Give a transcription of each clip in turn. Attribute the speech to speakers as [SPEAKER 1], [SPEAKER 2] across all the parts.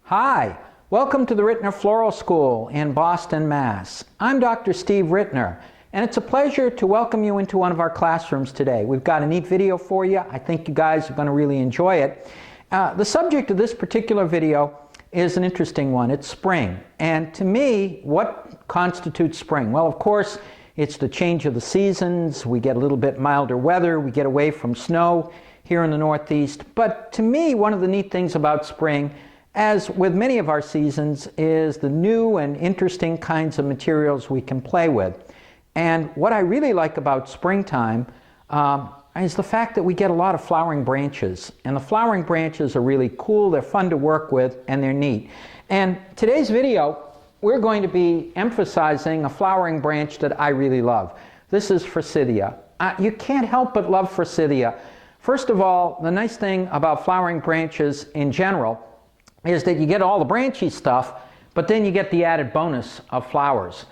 [SPEAKER 1] Hi, welcome to the Rittner Floral School in Boston, Mass. I'm Dr. Steve Rittner, and it's a pleasure to welcome you into one of our classrooms today. We've got a neat video for you. I think you guys are going to really enjoy it. The subject of this particular video is an interesting one. It's spring. And to me, what constitutes spring? Well, of course, it's the change of the seasons. We get a little bit milder weather. We get away from snow here in the Northeast. But to me, one of the neat things about spring, as with many of our seasons, is the new and interesting kinds of materials we can play with. And what I really like about springtime is the fact that we get a lot of flowering branches. And the flowering branches are really cool, they're fun to work with, and they're neat. And today's video, we're going to be emphasizing a flowering branch that I really love. This is Forsythia. You can't help but love Forsythia. First of all, the nice thing about flowering branches in general is that you get all the branchy stuff, but then you get the added bonus of flowers.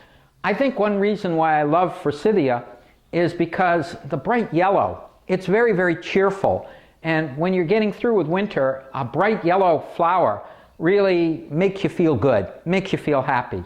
[SPEAKER 1] I think one reason why I love Forsythia is because the bright yellow, it's very, very cheerful. And when you're getting through with winter, a bright yellow flower really makes you feel good, makes you feel happy.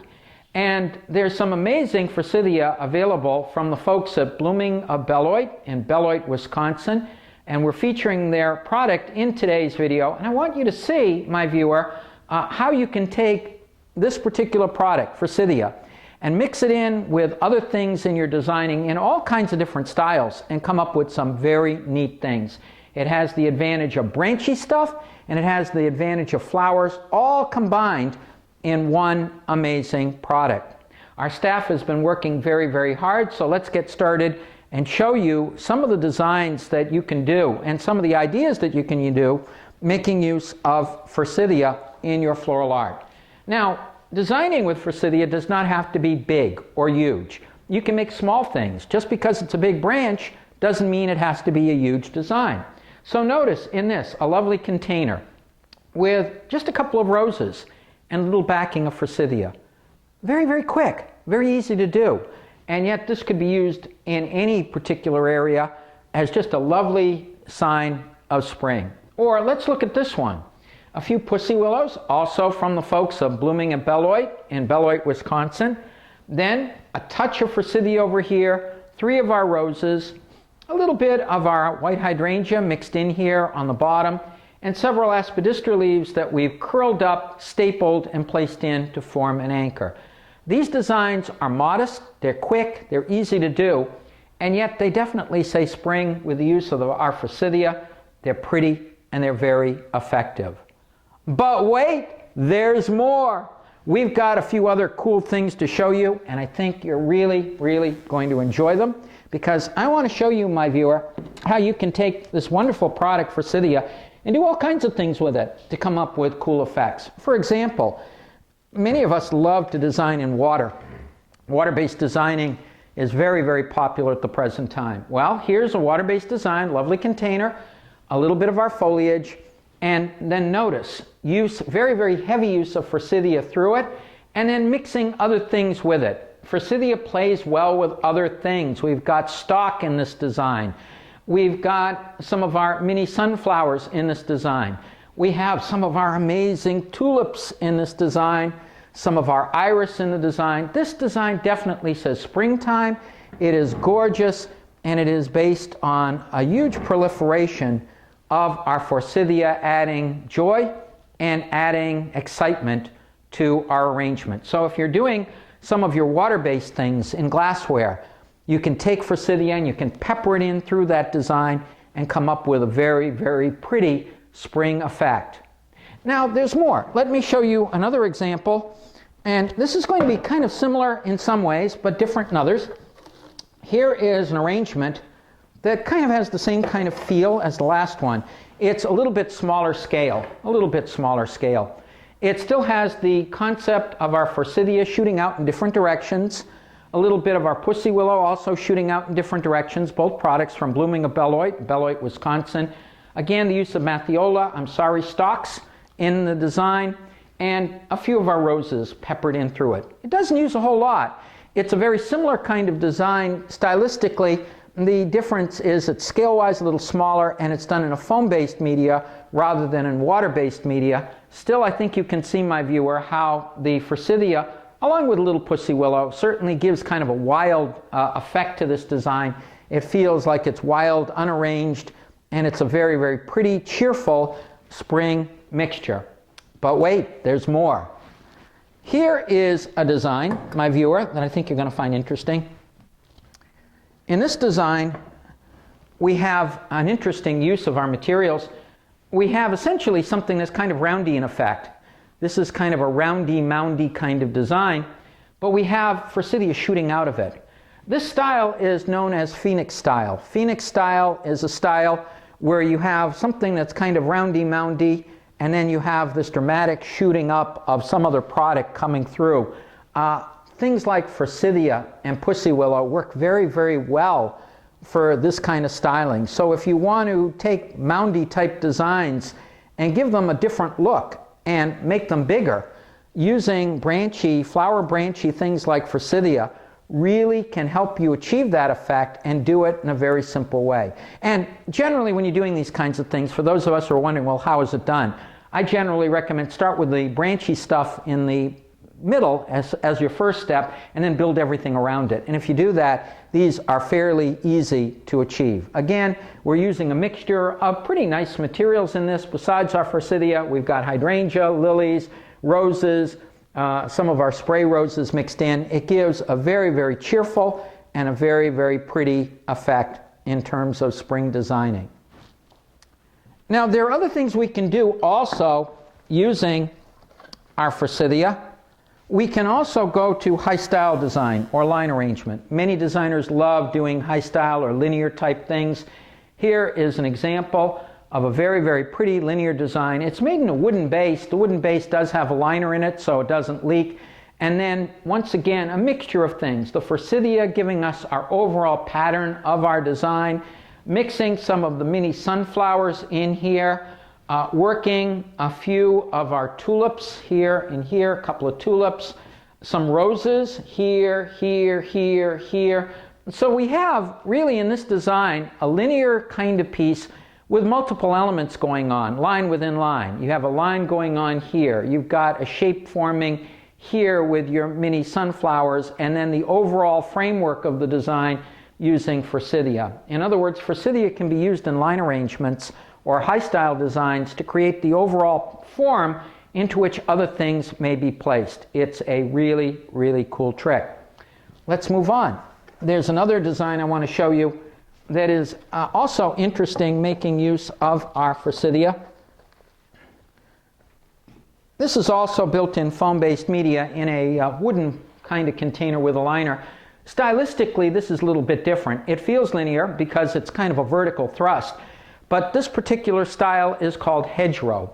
[SPEAKER 1] And there's some amazing Forsythia available from the folks at Blooming of Beloit in Beloit, Wisconsin. And we're featuring their product in today's video. And I want you to see, my viewer, how you can take this particular product, Forsythia, and mix it in with other things in your designing in all kinds of different styles and come up with some very neat things. It has the advantage of branchy stuff, and it has the advantage of flowers, all combined in one amazing product. Our staff has been working very, very hard, so let's get started and show you some of the designs that you can do and some of the ideas that you can do making use of Forsythia in your floral art. Now, designing with Forsythia does not have to be big or huge. You can make small things. Just because it's a big branch doesn't mean it has to be a huge design. So notice in this, a lovely container with just a couple of roses and a little backing of Forsythia. Very, very quick, very easy to do. And yet this could be used in any particular area as just a lovely sign of spring. Or let's look at this one. A few pussy willows, also from the folks of Blooming at Beloit in Beloit, Wisconsin. Then a touch of Forsythia over here, 3 of our roses, a little bit of our white hydrangea mixed in here on the bottom, and several aspidistra leaves that we've curled up, stapled, and placed in to form an anchor. These designs are modest, they're quick, they're easy to do, and yet they definitely say spring with the use of our Forsythia. They're pretty and they're very effective. But wait, there's more. We've got a few other cool things to show you, and I think you're really, really going to enjoy them, because I want to show you, my viewer, how you can take this wonderful product, Forsythia, and do all kinds of things with it to come up with cool effects. For example, many of us love to design in water. Water-based designing is very, very popular at the present time. Well, here's a water-based design, lovely container, a little bit of our foliage, and then notice, very, very heavy use of Forsythia through it, and then mixing other things with it. Forsythia plays well with other things. We've got stalk in this design. We've got some of our mini sunflowers in this design. We have some of our amazing tulips in this design, some of our iris in the design. This design definitely says springtime. It is gorgeous, and it is based on a huge proliferation of our Forsythia, adding joy and adding excitement to our arrangement. So if you're doing some of your water-based things in glassware, you can take Forsythia and you can pepper it in through that design and come up with a very, very pretty spring effect. Now there's more. Let me show you another example, and this is going to be kind of similar in some ways but different in others. Here is an arrangement that kind of has the same kind of feel as the last one. It's a little bit smaller scale, It still has the concept of our Forsythia shooting out in different directions, a little bit of our pussy willow also shooting out in different directions, both products from Blooming of Beloit, Wisconsin. Again, the use of Matthiola, stalks in the design, and a few of our roses peppered in through it. It doesn't use a whole lot. It's a very similar kind of design stylistically, The difference is it's scale-wise a little smaller, and it's done in a foam-based media rather than in water-based media. Still, I think you can see, my viewer, how the Forsythia, along with a little pussy willow, certainly gives kind of a wild effect to this design. It feels like it's wild, unarranged, and it's a very, very pretty, cheerful spring mixture. But wait, there's more. Here is a design, my viewer, that I think you're going to find interesting. In this design, we have an interesting use of our materials. We have essentially something that's kind of roundy in effect. This is kind of a roundy, moundy kind of design, but we have Forsythia shooting out of it. This style is known as Phoenix style. Phoenix style is a style where you have something that's kind of roundy, moundy, and then you have this dramatic shooting up of some other product coming through. Things like Forsythia and pussy willow work very, very well for this kind of styling. So if you want to take moundy type designs and give them a different look and make them bigger, using branchy, flower branchy things like Forsythia really can help you achieve that effect and do it in a very simple way. And generally when you're doing these kinds of things, for those of us who are wondering, well, how is it done? I generally recommend start with the branchy stuff in the middle as your first step, and then build everything around it. And if you do that, these are fairly easy to achieve. Again, we're using a mixture of pretty nice materials in this. Besides our Forsythia, we've got hydrangea, lilies, roses, some of our spray roses mixed in. It gives a very, very cheerful and a very, very pretty effect in terms of spring designing. Now, there are other things we can do also using our Forsythia. We can also go to high style design or line arrangement. Many designers love doing high style or linear type things. Here is an example of a very, very pretty linear design. It's made in a wooden base. The wooden base does have a liner in it so it doesn't leak. And then, once again, a mixture of things. The Forsythia giving us our overall pattern of our design, mixing some of the mini sunflowers in here, working a few of our tulips here and here, a couple of tulips, some roses here, here, here, here. So we have really in this design a linear kind of piece with multiple elements going on, line within line. You have a line going on here. You've got a shape forming here with your mini sunflowers, and then the overall framework of the design using Forsythia. In other words, Forsythia can be used in line arrangements or high style designs to create the overall form into which other things may be placed. It's a really, really cool trick. Let's move on. There's another design I want to show you that is also interesting, making use of our Forsythia. This is also built in foam-based media in a wooden kind of container with a liner. Stylistically, this is a little bit different. It feels linear because it's kind of a vertical thrust. But this particular style is called Hedgerow.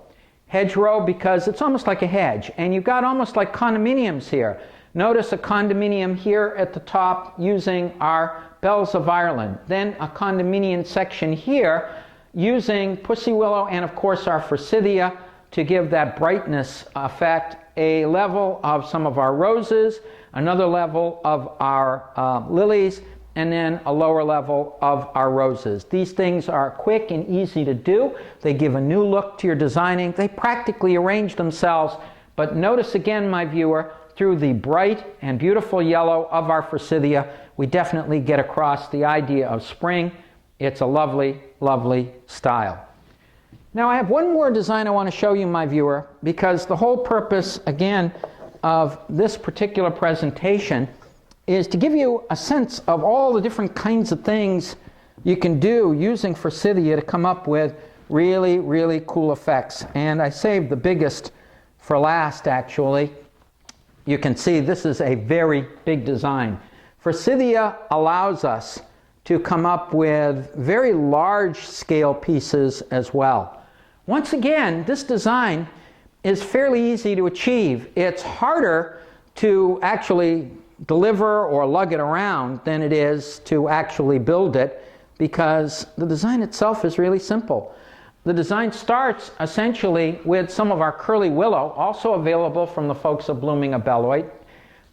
[SPEAKER 1] Hedgerow because it's almost like a hedge, and you've got almost like condominiums here. Notice a condominium here at the top using our Bells of Ireland. Then a condominium section here using pussy willow and of course our Forsythia to give that brightness effect. A level of some of our roses, another level of our lilies, and then a lower level of our roses. These things are quick and easy to do. They give a new look to your designing. They practically arrange themselves, but notice again, my viewer, through the bright and beautiful yellow of our Forsythia, we definitely get across the idea of spring. It's a lovely, lovely style. Now I have one more design I want to show you, my viewer, because the whole purpose, again, of this particular presentation is to give you a sense of all the different kinds of things you can do using Forsythia to come up with really, really cool effects. And I saved the biggest for last, actually. You can see this is a very big design. Forsythia allows us to come up with very large scale pieces as well. Once again, this design is fairly easy to achieve. It's harder to actually deliver or lug it around than it is to actually build it, because the design itself is really simple. The design starts essentially with some of our curly willow, also available from the folks of Blooming Abelloid,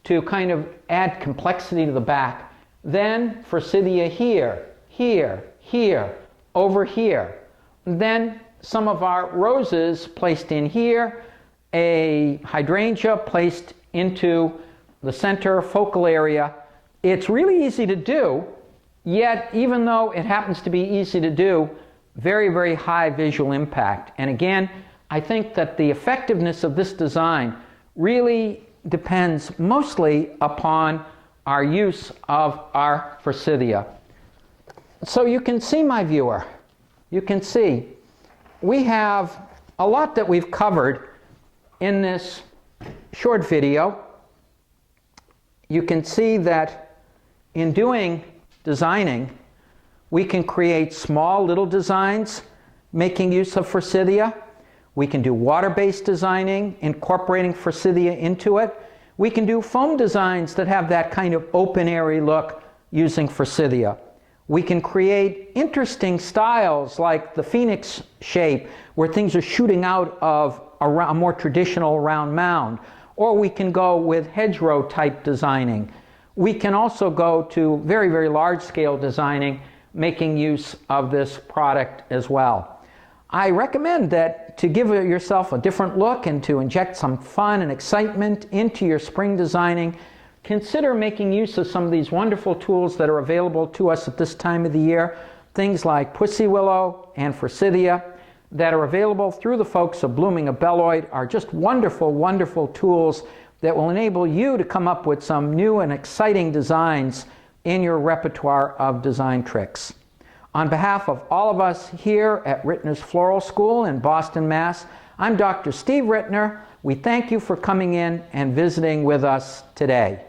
[SPEAKER 1] to kind of add complexity to the back. Then Forsythia here, here, here, over here. Then some of our roses placed in here, a hydrangea placed into the center focal area. It's really easy to do, yet even though it happens to be easy to do, very, very high visual impact. And again, I think that the effectiveness of this design really depends mostly upon our use of our Forsythia. So you can see, my viewer, you can see we have a lot that we've covered in this short video. You can see that in doing designing, we can create small little designs making use of Forsythia. We can do water-based designing, incorporating Forsythia into it. We can do foam designs that have that kind of open, airy look using Forsythia. We can create interesting styles like the phoenix shape, where things are shooting out of a more traditional round mound. Or we can go with hedgerow type designing. We can also go to very, very large scale designing, making use of this product as well. I recommend that to give yourself a different look and to inject some fun and excitement into your spring designing, consider making use of some of these wonderful tools that are available to us at this time of the year. Things like Pussy Willow and Forsythia that are available through the folks of Blooming of Beloit are just wonderful, wonderful tools that will enable you to come up with some new and exciting designs in your repertoire of design tricks. On behalf of all of us here at Rittner's Floral School in Boston, Mass., I'm Dr. Steve Rittner. We thank you for coming in and visiting with us today.